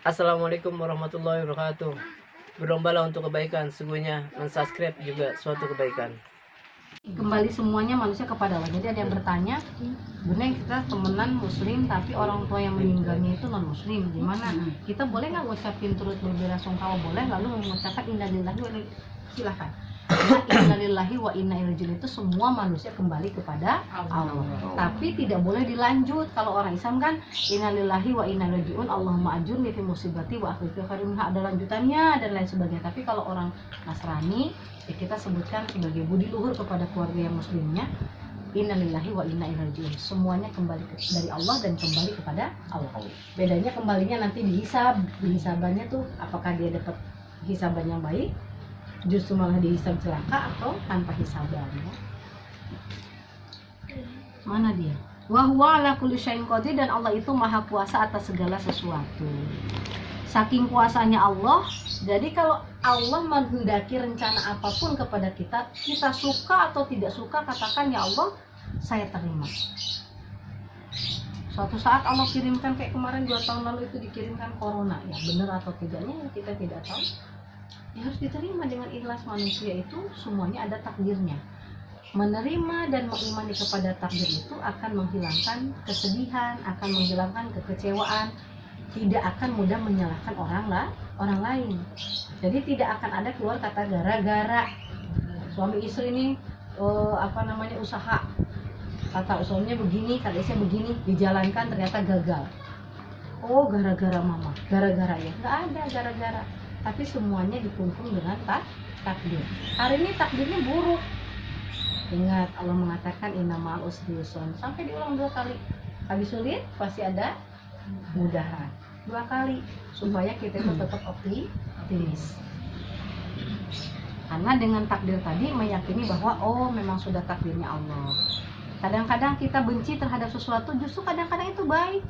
Assalamualaikum warahmatullahi wabarakatuh. Berlombalah untuk kebaikan, sungguhnya mensubscribe juga suatu kebaikan. Kembali semuanya manusia kepada Allah. Jadi ada yang bertanya, benar kita temenan muslim tapi orang tua yang meninggalnya itu non muslim, gimana? Kita boleh nggak ngucapin turut berbelasungkawa? Boleh, lalu mengucapkan innalillahi wa inna, silahkan. Innalillahi wa inna ilaihi raji'un itu semua manusia kembali kepada Allah. Tapi tidak boleh dilanjut. Kalau orang Islam kan innalillahi wa inna ilaihi raji'un, Allahumma ajurni fi musibati wa akhlifni khairan minha, ada lanjutannya dan lain sebagainya. Tapi kalau orang Nasrani ya kita sebutkan sebagai budi luhur kepada keluarga yang muslimnya, innalillahi wa inna ilaihi raji'un, semuanya kembali dari Allah dan kembali kepada Allah. Bedanya kembalinya nanti dihisab, dihisabannya tuh apakah dia dapat hisaban yang baik, justru malah dihisab celaka, atau tanpa hisaban ya. Mana dia? Wa huwa ala kulli syai'in qadir, dan Allah itu maha kuasa atas segala sesuatu. Saking kuasanya Allah, jadi kalau Allah menghendaki rencana apapun kepada kita, kita suka atau tidak suka, katakan ya Allah, saya terima. Suatu saat Allah kirimkan, kayak kemarin 2 tahun lalu itu dikirimkan corona, ya benar atau tidaknya kita tidak tahu. Ya harus diterima dengan ikhlas. Manusia itu semuanya ada takdirnya. Menerima dan mengimani kepada takdir itu akan menghilangkan kesedihan, akan menghilangkan kekecewaan, tidak akan mudah menyalahkan orang lain. Jadi tidak akan ada keluar kata gara-gara suami istri ini usaha, kata suaminya begini, kata istrinya begini, dijalankan ternyata gagal. Oh gara-gara mama, gara-gara ya, nggak ada gara-gara. Tapi semuanya dikungkung dengan takdir. Hari ini takdirnya buruk. Ingat Allah mengatakan innamal usri yusran, sampai diulang 2 kali. Habis sulit pasti ada mudahan. 2 kali supaya kita itu tetap optimis. Karena dengan takdir tadi meyakini bahwa oh memang sudah takdirnya Allah. Kadang-kadang kita benci terhadap sesuatu, justru kadang-kadang itu baik.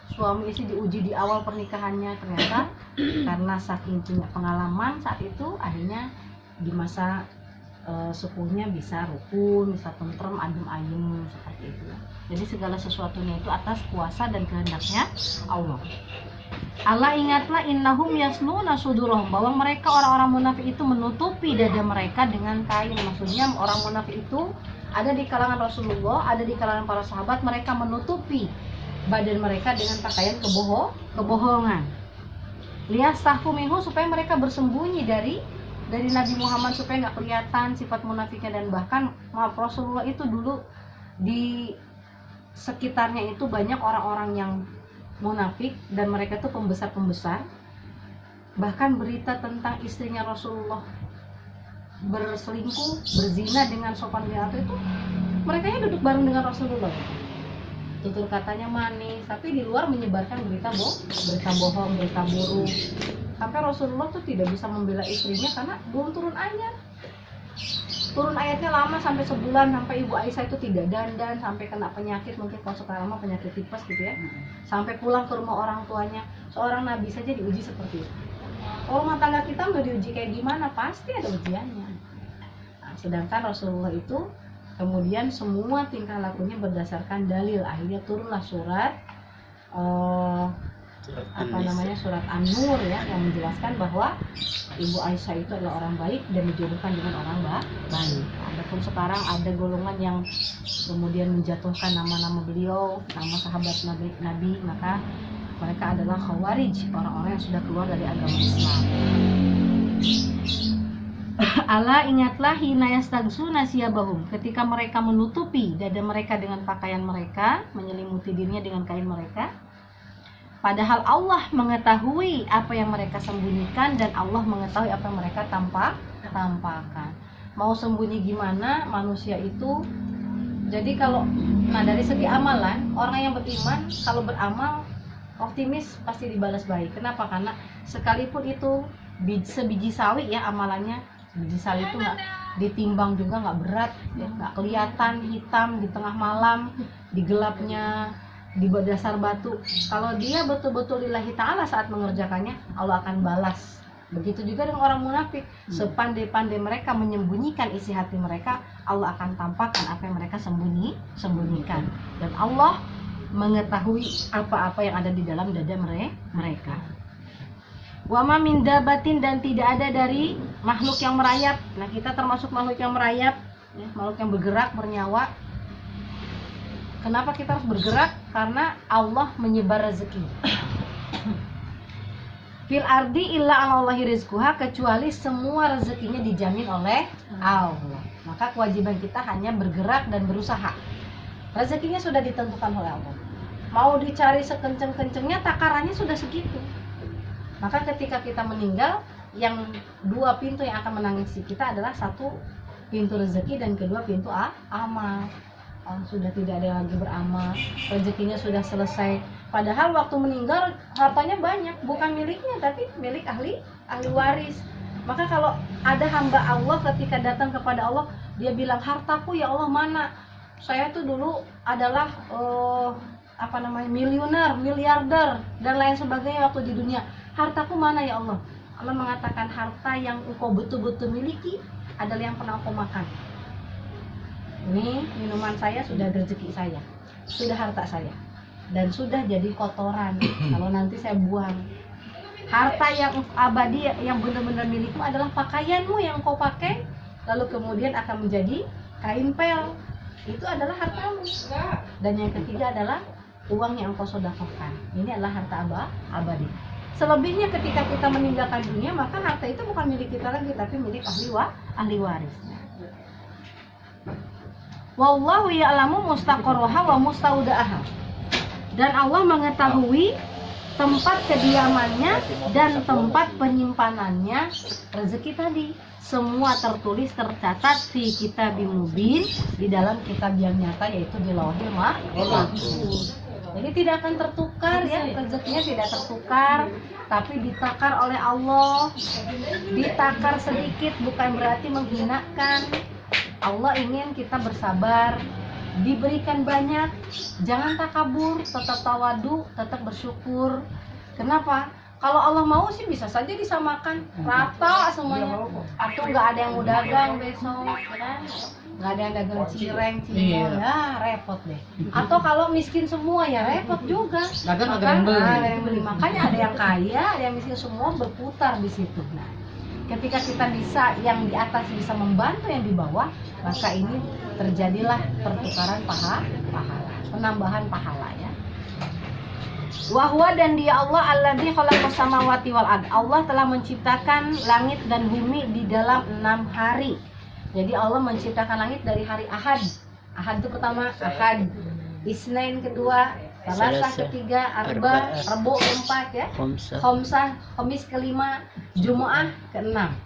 Suami istri diuji di awal pernikahannya, ternyata karena saking punya pengalaman saat itu, akhirnya di masa sepuhnya bisa rukun, bisa tentrem, adem ayem, seperti itu. Jadi segala sesuatunya itu atas kuasa dan kehendaknya Allah. Allah ingatlah innahum yasluna sudurahum, bahwa mereka orang-orang munafik itu menutupi dada mereka dengan kain. Maksudnya orang munafik itu ada di kalangan Rasulullah, ada di kalangan para sahabat, mereka menutupi badan mereka dengan pakaian kebohongan. Liyastahu minhu, supaya mereka bersembunyi dari Nabi Muhammad, supaya nggak kelihatan sifat munafiknya. Dan bahkan Rasulullah itu dulu di sekitarnya itu banyak orang-orang yang munafik, dan mereka itu pembesar-pembesar. Bahkan berita tentang istrinya Rasulullah berselingkuh, berzina dengan sopan ganteng itu, mereka duduk bareng dengan Rasulullah. Tutur katanya manis, tapi di luar menyebarkan berita bohong, berita buruk. Sampai Rasulullah tuh tidak bisa membela istrinya karena belum turun ayat. Turun ayatnya lama, sampai sebulan, sampai Ibu Aisyah itu tidak dandan, sampai kena penyakit, mungkin kalau sekarang mah penyakit tipes gitu ya. Sampai pulang ke rumah orang tuanya. Seorang nabi saja diuji seperti itu. Kalau rumah tangga kita mau diuji kayak gimana, pasti ada ujiannya. Nah, sedangkan Rasulullah itu kemudian semua tingkah lakunya berdasarkan dalil. Akhirnya turunlah surat surat An-Nur ya, yang menjelaskan bahwa Ibu Aisyah itu adalah orang baik dan dijodohkan dengan orang baik. Adapun sekarang ada golongan yang kemudian menjatuhkan nama-nama beliau, nama sahabat Nabi, maka mereka adalah Khawarij, orang-orang yang sudah keluar dari agama Islam. Allah ingatlah hina yastaghsuna siyabahum, ketika mereka menutupi dada mereka dengan pakaian mereka, menyelimuti dirinya dengan kain mereka, padahal Allah mengetahui apa yang mereka sembunyikan, dan Allah mengetahui apa yang mereka tampakkan. Mau sembunyi gimana manusia itu? Jadi dari segi amalan, orang yang beriman kalau beramal optimis pasti dibalas baik. Kenapa? Karena sekalipun itu sebiji sawi ya amalannya, biji sawi itu nggak ditimbang juga, nggak berat ya, nggak kelihatan hitam di tengah malam, di gelapnya, di dasar batu. Kalau dia betul-betul lillahi ta'ala saat mengerjakannya, Allah akan balas. Begitu juga dengan orang munafik. Sepandai-pandai mereka menyembunyikan isi hati mereka, Allah akan tampakkan apa yang mereka sembunyikan. Dan Allah mengetahui apa-apa yang ada di dalam dada mereka. Wa ma min dabatin, dan tidak ada dari makhluk yang merayap. Nah, kita termasuk makhluk yang merayap, ya, makhluk yang bergerak, bernyawa. Kenapa kita harus bergerak? Karena Allah menyebar rezeki. Fil ardi illa 'alallahi rizquha, kecuali semua rezekinya dijamin oleh Allah. Maka kewajiban kita hanya bergerak dan berusaha. Rezekinya sudah ditentukan oleh Allah. Mau dicari sekenceng-kencengnya, takarannya sudah segitu. Maka ketika kita meninggal, yang dua pintu yang akan menangisi kita adalah satu pintu rezeki dan kedua pintu amal. Sudah tidak ada lagi beramal, rezekinya sudah selesai. Padahal waktu meninggal hartanya banyak, bukan miliknya tapi milik ahli waris. Maka kalau ada hamba Allah ketika datang kepada Allah, dia bilang, hartaku ya Allah mana? Saya tuh dulu adalah miliuner, miliarder dan lain sebagainya waktu di dunia. Hartaku mana ya Allah? Allah mengatakan, harta yang engkau betul-betul miliki adalah yang pernah engkau makan. Ini minuman saya sudah rezeki saya, sudah harta saya, dan sudah jadi kotoran kalau nanti saya buang. Harta yang abadi, yang benar-benar milikmu adalah pakaianmu yang kau pakai, lalu kemudian akan menjadi kain pel. Itu adalah hartamu. Dan yang ketiga adalah uang yang engkau sedekahkan. Ini adalah harta abadi. Selebihnya ketika kita meninggalkan dunia, maka harta itu bukan milik kita lagi, tapi milik ahli waris. Wallahu ya'lamu mustaqarraha wa mustaudaha. Dan Allah mengetahui tempat kediamannya dan tempat penyimpanannya rezeki tadi. Semua tertulis, tercatat fi kitabim mubin, di dalam kitab yang nyata, yaitu di Lauhil Mahfuz. Jadi tidak akan tertukar, ya, rezekinya tidak tertukar, tapi ditakar oleh Allah. Ditakar sedikit bukan berarti menghinakan. Allah ingin kita bersabar, diberikan banyak, jangan takabur, tetap tawadu, tetap bersyukur. Kenapa? Kalau Allah mau sih bisa saja disamakan rata semuanya. Atau nggak ada yang mau dagang besok, kan? Nggak ada yang dagang cireng, cimol, ya repot deh. Atau kalau miskin semua ya repot juga. Dagang Maka, ada yang beli. Makanya ada yang kaya, ada yang miskin, semua berputar di situ. Nah, ketika kita bisa, yang di atas bisa membantu yang di bawah, maka ini terjadilah pertukaran pahala, penambahan pahala, ya. Wahwa, dan dia Allah alladzi khalaqas samawati wal ard. Allah telah menciptakan langit dan bumi di dalam 6 hari. Jadi Allah menciptakan langit dari hari Ahad. Ahad itu pertama, Ahad. Isnin kedua, Salasah ketiga, Arba, Rebo keempat, ya. Khomsah, Khamis kelima, Jumu'ah keenam.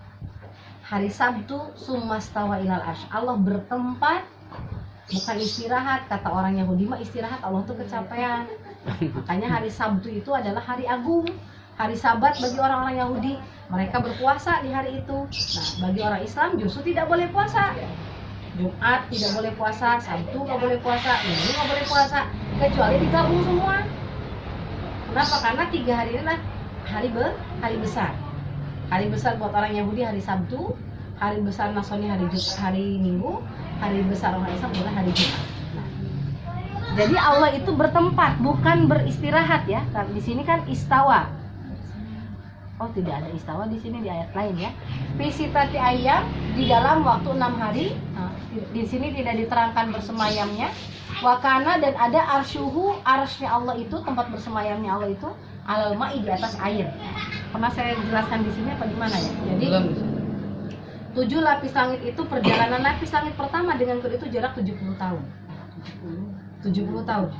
Hari Sabtu summastawa ilal arsy. Allah bertempat, bukan istirahat. Kata orang Yahudi mah istirahat, Allah tuh kecapean. Makanya hari Sabtu itu adalah hari agung, hari Sabat bagi orang-orang Yahudi. Mereka berpuasa di hari itu. Nah, bagi orang Islam justru tidak boleh puasa. Jumat tidak boleh puasa, Sabtu nggak boleh puasa, Minggu nggak boleh puasa, kecuali digabung semua. Kenapa? Karena 3 hari ini adalah hari besar. Hari besar buat orang Yahudi hari Sabtu, hari besar Nasrani hari Minggu, hari besar orang Islam adalah hari Jumat. Jadi Allah itu bertempat, bukan beristirahat, ya. Di sini kan istawa. Oh, tidak ada istawa di sini, di ayat lain, ya. Fisitati ayam, di dalam waktu 6 hari. Nah, di sini tidak diterangkan bersemayamnya. Wakana, dan ada arsyuhu, arsy Allah itu, tempat bersemayamnya Allah itu alal ma'i, di atas air. Pernah saya jelaskan di sini apa di mana, ya? Jadi 7 lapis langit itu, perjalanan lapis langit pertama dengan kedua itu jarak 70 tahun. 70 tahun.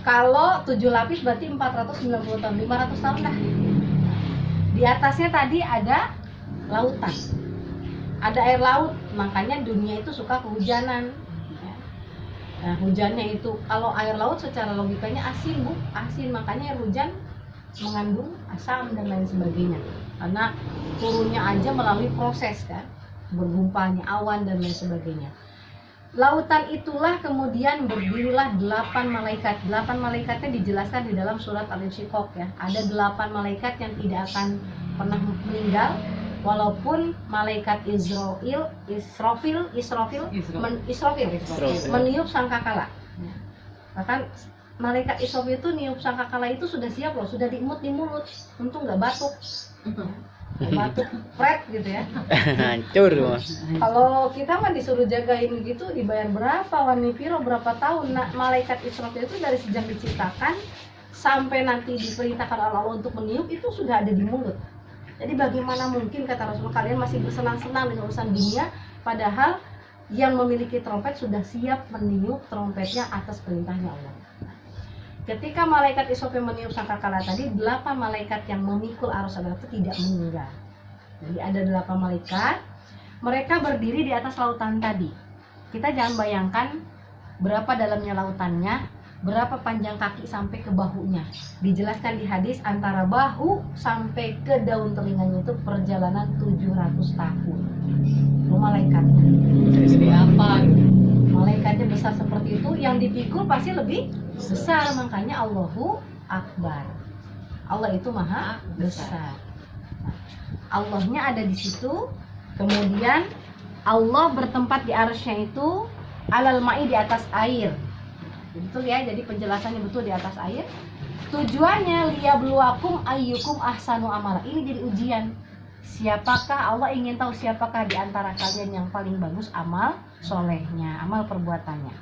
Kalau 7 lapis berarti 490 tahun, 500 tahun dah. Di atasnya tadi ada lautan, ada air laut, makanya dunia itu suka kehujanan. Nah, hujannya itu, kalau air laut secara logikanya asin, asin, makanya air hujan mengandung asam dan lain sebagainya. Karena turunnya aja melalui proses, kan, bergumpalnya awan dan lain sebagainya. Lautan itulah kemudian berdirilah 8 malaikat. 8 malaikatnya dijelaskan di dalam surat Al-Insyiqaq, ya. Ada 8 malaikat yang tidak akan pernah meninggal, walaupun malaikat Israfil meniup sangkakala. Bahkan malaikat Israf itu niup sangkakala itu sudah siap loh, sudah diemut di mulut, untung nggak batuk. Batuk pret gitu ya. Hancur semua. Kalau kita mah disuruh jagain gitu dibayar berapa, wani piro berapa tahun. Nah, malaikat Israf itu dari sejak diciptakan sampai nanti diperintahkan oleh Allah untuk meniup itu sudah ada di mulut. Jadi bagaimana mungkin kata Rasulullah kalian masih bersenang-senang dengan urusan dunia, padahal yang memiliki trompet sudah siap meniup trompetnya atas perintahnya Allah. Ketika malaikat Israf meniup sangkakala tadi, 8 malaikat yang memikul arus itu tidak meninggal. Jadi ada 8 malaikat, mereka berdiri di atas lautan tadi. Kita jangan bayangkan berapa dalamnya lautannya, berapa panjang kaki sampai ke bahunya. Dijelaskan di hadis antara bahu sampai ke daun telinganya itu perjalanan 700 tahun. Itu malaikatnya. Jadi apa? Malaikatnya besar seperti itu, yang dipikul pasti lebih besar, makanya Allahu Akbar. Allah itu maha besar. Nah, Allahnya ada di situ, kemudian Allah bertempat di arsy-Nya itu alal ma'i di atas air. Betul ya, jadi penjelasannya betul di atas air. Tujuannya liyabluwakum ayyukum ahsanu amala. Ini jadi ujian. Siapakah, Allah ingin tahu siapakah di antara kalian yang paling bagus amal solehnya, amal perbuatannya.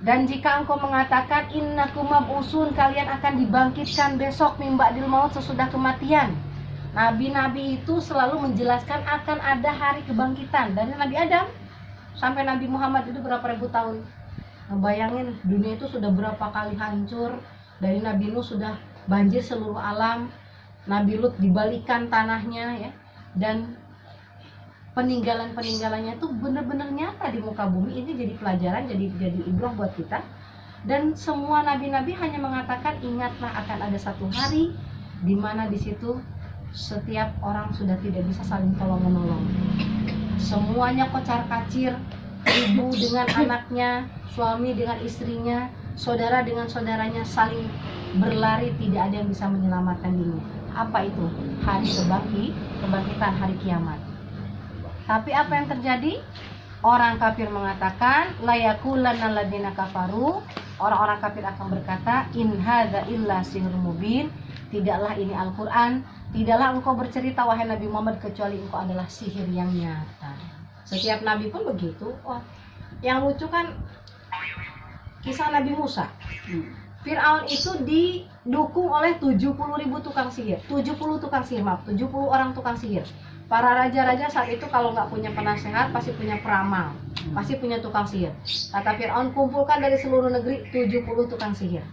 Dan jika engkau mengatakan innakum mab'usun, kalian akan dibangkitkan besok mim ba'dil maut, sesudah kematian. Nabi-nabi itu selalu menjelaskan akan ada hari kebangkitan. Dari Nabi Adam sampai Nabi Muhammad itu berapa ribu tahun. Nah, bayangin dunia itu sudah berapa kali hancur. Dari Nabi Nuh sudah banjir seluruh alam, Nabi Lut dibalikan tanahnya ya, dan peninggalan-peninggalannya itu benar-benar nyata di muka bumi. Ini jadi pelajaran, jadi ibrah buat kita. Dan semua nabi-nabi hanya mengatakan ingatlah akan ada satu hari di mana di situ setiap orang sudah tidak bisa saling tolong-menolong. Semuanya kocar-kacir, ibu dengan anaknya, suami dengan istrinya, saudara dengan saudaranya saling berlari, tidak ada yang bisa menyelamatkan dirinya. Apa itu? Hari kebangkitan, hari kiamat. Tapi apa yang terjadi? Orang kafir mengatakan la yaqulanna alladziina kafaru, orang-orang kafir akan berkata in hadza illa sihrun mubin, tidaklah ini Al-Qur'an, tidaklah engkau bercerita wahai Nabi Muhammad kecuali engkau adalah sihir yang nyata. Setiap nabi pun begitu. Oh, yang lucu kan kisah Nabi Musa. Fir'aun itu didukung oleh 70.000 tukang sihir. 70 orang tukang sihir. Para raja-raja saat itu kalau nggak punya penasehat pasti punya peramal, pasti punya tukang sihir. Kata Fir'aun, kumpulkan dari seluruh negeri 70 tukang sihir.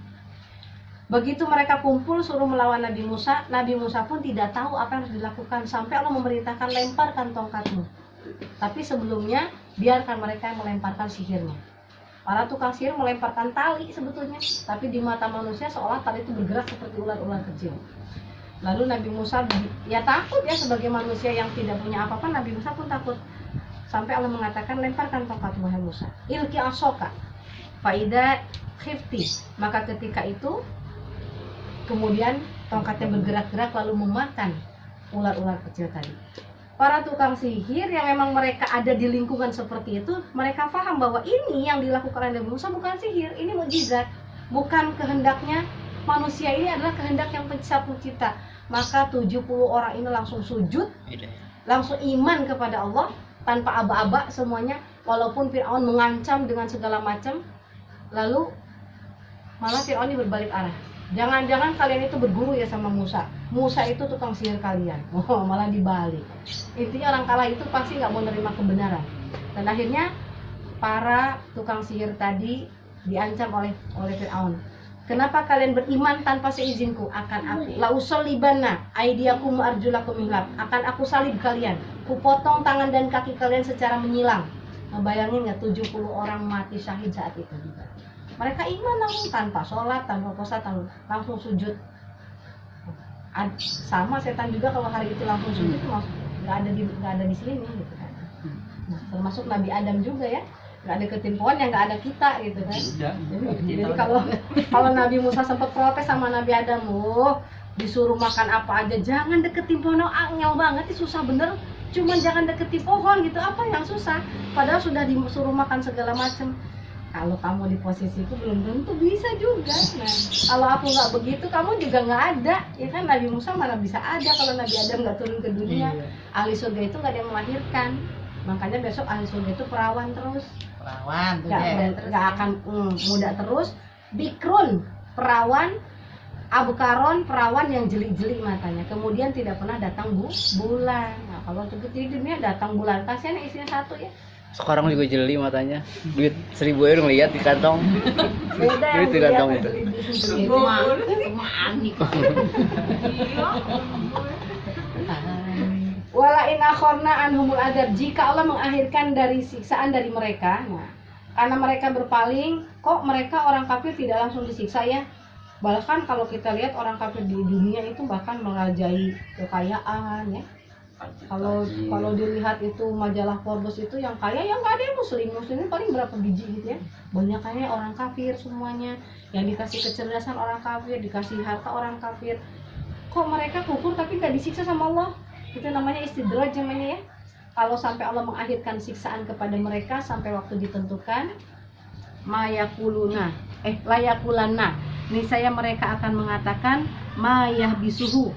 Begitu mereka kumpul suruh melawan Nabi Musa pun tidak tahu apa yang harus dilakukan, sampai Allah memerintahkan lemparkan tongkatmu. Tapi sebelumnya biarkan mereka yang melemparkan sihirnya. Para tukang sihir melemparkan tali sebetulnya, tapi di mata manusia seolah tali itu bergerak seperti ular-ular kecil. Lalu Nabi Musa ya takut ya, sebagai manusia yang tidak punya apa-apa, Nabi Musa pun takut. Sampai Allah mengatakan lemparkan tongkatmu wahai Musa. Ilki asoka faida khifti. Maka ketika itu kemudian tongkatnya bergerak-gerak lalu memakan ular-ular kecil tadi. Para tukang sihir yang memang mereka ada di lingkungan seperti itu, mereka paham bahwa ini yang dilakukan oleh Nabi Musa bukan sihir, ini mukjizat, bukan kehendaknya manusia, ini adalah kehendak yang pencipta. Maka 70 orang ini langsung sujud, langsung iman kepada Allah tanpa aba-aba semuanya, walaupun Fir'aun mengancam dengan segala macam. Lalu malah Fir'aun ini berbalik arah. Jangan-jangan kalian itu berguru ya sama Musa. Musa itu tukang sihir kalian. Oh, malah dibalik. Intinya orang kalah itu pasti nggak mau menerima kebenaran. Dan akhirnya para tukang sihir tadi diancam oleh Fir'aun. Kenapa kalian beriman tanpa seizinku? Akan aku la usallibanna aydiyakum wa arjulakum mihlab. Akan aku salib kalian. Kupotong tangan dan kaki kalian secara menyilang. Nah, bayangin nggak 70 orang mati syahid saat itu juga. Mereka iman langsung tanpa sholat, tanpa puasa, langsung sujud. Sama setan juga kalau hari itu langsung sujud, nggak ada di sini gitu kan. Nah, termasuk Nabi Adam juga ya, nggak ada ketimpuan yang nggak ada kita gitu kan. Jadi kalau Nabi Musa sempat protes sama Nabi Adam, disuruh makan apa aja, jangan deketin pohon, angel banget, ini susah bener. Cuman jangan deketin pohon gitu, apa yang susah? Padahal sudah disuruh makan segala macam. Kalau kamu di posisiku belum tentu bisa juga. Nah, kalau aku nggak begitu, kamu juga nggak ada. Ya kan Nabi Musa mana bisa ada kalau Nabi Adam nggak turun ke dunia. Iya. Ahli surga itu nggak ada yang melahirkan. Makanya besok ahli surga itu perawan terus. Perawan tuh Nggak akan muda terus. Bikrun, perawan. Abkaron, perawan yang jeli-jeli matanya. Kemudian tidak pernah datang bulan. Nah, kalau di dunia datang bulan, kasihan istrinya satu ya. Sekarang juga jeli matanya. Duit 1.000 euro ngeliat di kantong. Beda yang Duit di kantong dilihat itu. jeli-jeli. Manik. Wala in akhorna anhumul adab, jika Allah mengakhirkan dari siksaan dari mereka, nah, karena mereka berpaling, kok mereka orang kafir tidak langsung disiksa ya? Bahkan kalau kita lihat orang kafir di dunia itu bahkan merajai kekayaan ya. Kalau dilihat itu majalah Forbes itu yang kaya yang nggak ada yang muslimnya paling berapa biji gitu ya, banyakannya orang kafir semuanya, yang dikasih kecerdasan orang kafir, dikasih harta orang kafir. Kok mereka kufur tapi nggak disiksa sama Allah? Itu namanya istidraj namanya ya. Kalau sampai Allah mengakhirkan siksaan kepada mereka sampai waktu ditentukan, layakulana, niscaya mereka akan mengatakan mayah bisuhu,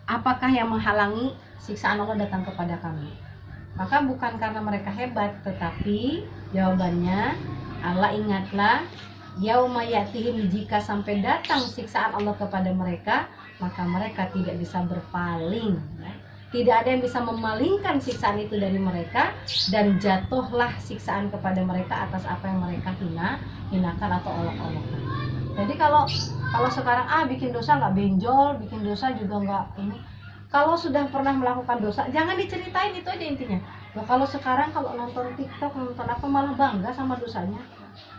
apakah yang menghalangi siksaan Allah datang kepada kami? Maka bukan karena mereka hebat, tetapi jawabannya Allah ingatlah yauma yatihim, jika sampai datang siksaan Allah kepada mereka, maka mereka tidak bisa berpaling ya. Tidak ada yang bisa memalingkan siksaan itu dari mereka, dan jatuhlah siksaan kepada mereka atas apa yang mereka hinakan atau olok-olokkan. Jadi kalau sekarang bikin dosa nggak benjol, bikin dosa juga nggak ini. Kalau sudah pernah melakukan dosa, jangan diceritain, itu aja intinya. Nah, kalau sekarang kalau nonton TikTok, nonton apa, malah bangga sama dosanya,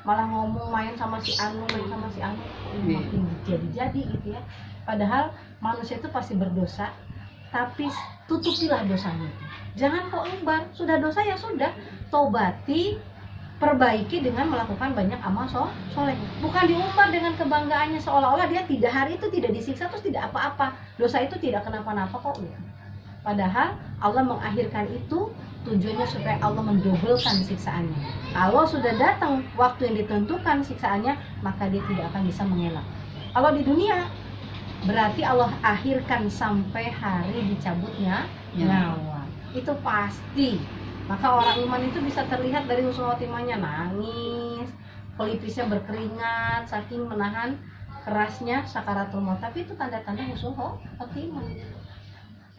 malah ngomong main sama si Anu, makin jadi gitu ya. Padahal manusia itu pasti berdosa, tapi tutupilah dosanya. Jangan kok umbar, sudah dosa ya sudah, tobati, perbaiki dengan melakukan banyak amal soleh. Bukan diumbar dengan kebanggaannya seolah-olah dia tidak, hari itu tidak disiksa terus tidak apa-apa, dosa itu tidak kenapa-napa kok ya. Padahal Allah mengakhirkan itu tujuannya supaya Allah mendobelkan siksaannya. Kalau sudah datang waktu yang ditentukan siksaannya, maka dia tidak akan bisa mengelak. Kalau di dunia berarti Allah akhirkan sampai hari dicabutnya nyawa. Itu pasti. Maka orang iman itu bisa terlihat dari husnul khotimahnya, nangis, pelipisnya berkeringat saking menahan kerasnya sakaratul maut. Tapi itu tanda-tanda husnul khotimah.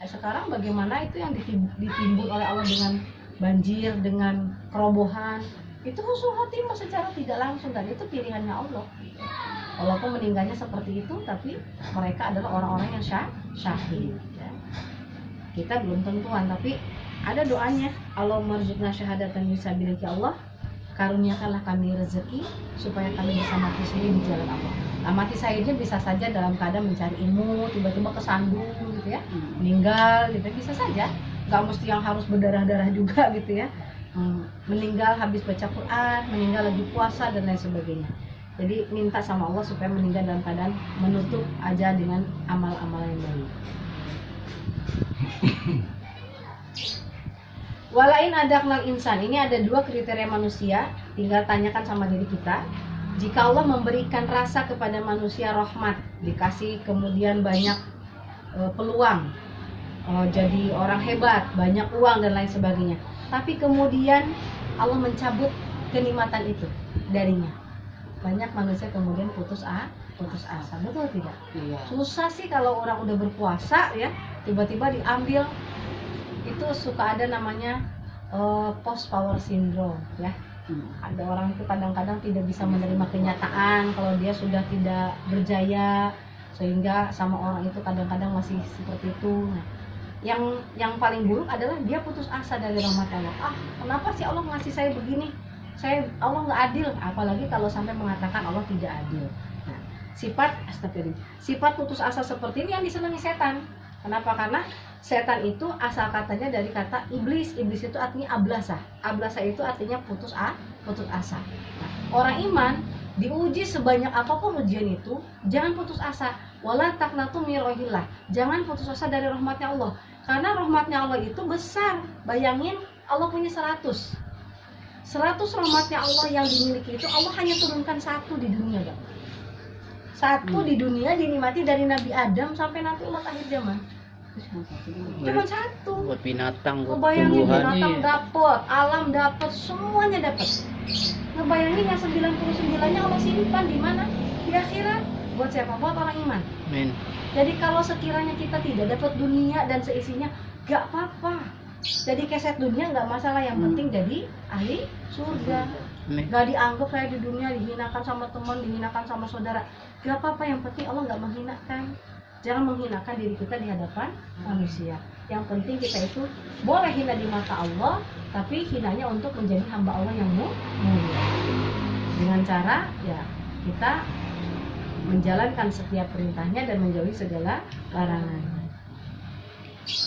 Sekarang bagaimana itu yang ditimbul oleh Allah dengan banjir, dengan kerobohan, itu husnul khotimah secara tidak langsung, dan itu pilihannya Allah. Walaupun meninggalnya seperti itu, tapi mereka adalah orang-orang yang syahid ya. Kita belum tentuan, tapi ada doanya, Allah marzuqna syahadatan fisabilillah, ya Allah karuniakanlah kami rezeki supaya kami bisa mati syahid di jalan Allah. Nah, mati syahidnya bisa saja dalam keadaan mencari ilmu, tiba-tiba kesandung gitu ya, meninggal gitu, bisa saja, nggak mesti yang harus berdarah-darah juga gitu ya. Meninggal habis baca Quran, meninggal lagi puasa dan lain sebagainya. Jadi minta sama Allah supaya meninggal dalam keadaan menutup aja dengan amal-amal yang baik. Walain adaknal insan, ini ada 2 kriteria manusia, tinggal tanyakan sama diri kita. Jika Allah memberikan rasa kepada manusia rahmat, dikasih kemudian banyak peluang, jadi orang hebat, banyak uang dan lain sebagainya, tapi kemudian Allah mencabut kenikmatan itu darinya, banyak manusia kemudian putus asa, betul tidak? Iya. Susah sih kalau orang udah berpuasa ya, tiba-tiba diambil. Itu suka ada namanya post power syndrome ya. Ada orang itu kadang-kadang tidak bisa menerima kenyataan kalau dia sudah tidak berjaya, sehingga sama orang itu kadang-kadang masih seperti itu. Nah, yang paling buruk adalah dia putus asa dari rahmat Allah. Kenapa sih Allah ngasih saya begini? Allah nggak adil, apalagi kalau sampai mengatakan Allah tidak adil. Nah, sifat putus asa seperti ini yang disenangi setan. Kenapa? Karena setan itu asal katanya dari kata iblis. Iblis itu artinya ablasa. Ablasa itu artinya putus asa. Nah, orang iman diuji sebanyak apapun ujian itu, jangan putus asa. Wala taqnatu min rahmatillah. Jangan putus asa dari rahmatnya Allah. Karena rahmatnya Allah itu besar. Bayangin Allah punya 100. 100 rahmatnya Allah yang dimiliki itu Allah hanya turunkan satu di dunia, Bang. Satu di dunia dinikmati dari Nabi Adam sampai nanti umat akhir zaman. Cuma satu. Buat binatang, buat Ngebayangin tumbuhan. binatang dapet, alam dapet, semuanya dapet. Ngebayangin yang 99-nya Allah simpan di mana? Di akhirat. Buat siapa? Buat orang iman. Amin. Jadi kalau sekiranya kita tidak dapat dunia dan seisinya, gak apa-apa. Jadi keset dunia gak masalah, yang penting jadi ahli surga. Amin. Gak dianggap kayak di dunia dihinakan sama teman, dihinakan sama saudara. Gak apa-apa, yang penting Allah gak menghinakan. Jangan menghinakan diri kita di hadapan manusia. Yang penting kita itu boleh hina di mata Allah, tapi hinanya untuk menjadi hamba Allah yang mulia. Dengan cara ya kita menjalankan setiap perintahnya dan menjauhi segala larangan.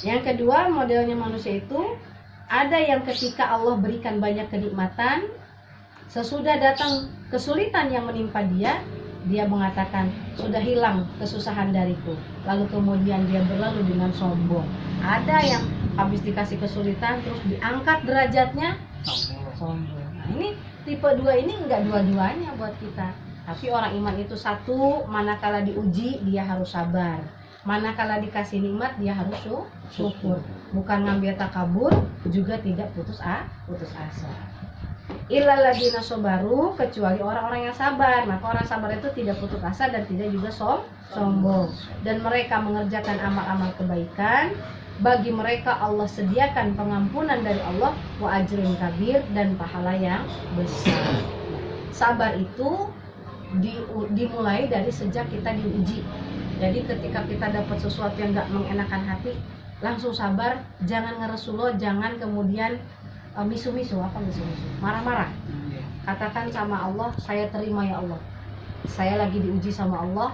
Yang kedua, modelnya manusia itu ada yang ketika Allah berikan banyak kenikmatan, sesudah datang kesulitan yang menimpa dia, dia mengatakan sudah hilang kesusahan dariku. Lalu kemudian dia berlalu dengan sombong. Ada yang habis dikasih kesulitan terus diangkat derajatnya sombong. Nah, ini tipe 2 ini enggak dua-duanya buat kita. Tapi orang iman itu satu, manakala diuji dia harus sabar. Manakala dikasih nikmat dia harus syukur. Bukan ngambil takabur, juga tidak putus asa. Illal ladzina sabaru, kecuali orang-orang yang sabar. Maka orang sabar itu tidak putus asa dan tidak juga sombong. Dan mereka mengerjakan amal-amal kebaikan. Bagi mereka Allah sediakan pengampunan dari Allah, wa ajrin kabir, dan pahala yang besar. Sabar itu dimulai dari sejak kita diuji. Jadi ketika kita dapat sesuatu yang gak mengenakan hati, langsung sabar, jangan ngeresulo, jangan kemudian misu-misu, marah-marah. Katakan sama Allah, saya terima ya Allah, saya lagi diuji sama Allah,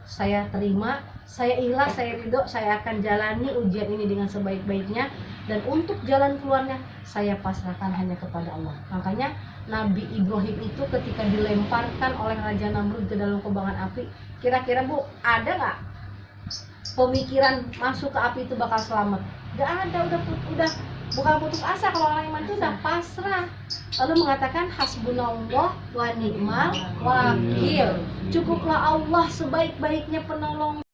saya terima, saya ikhlas, saya ridho, saya akan jalani ujian ini dengan sebaik-baiknya, dan untuk jalan keluarnya saya pasrahkan hanya kepada Allah. Makanya Nabi Ibrahim itu ketika dilemparkan oleh Raja Namrud ke dalam kobaran api, kira-kira Bu, ada nggak pemikiran masuk ke api itu bakal selamat? Gak ada, udah bukan putus asa. Kalau orang iman itu udah pasrah. Lalu mengatakan hasbunallah wa ni'mal wakil. Cukuplah Allah sebaik-baiknya penolong.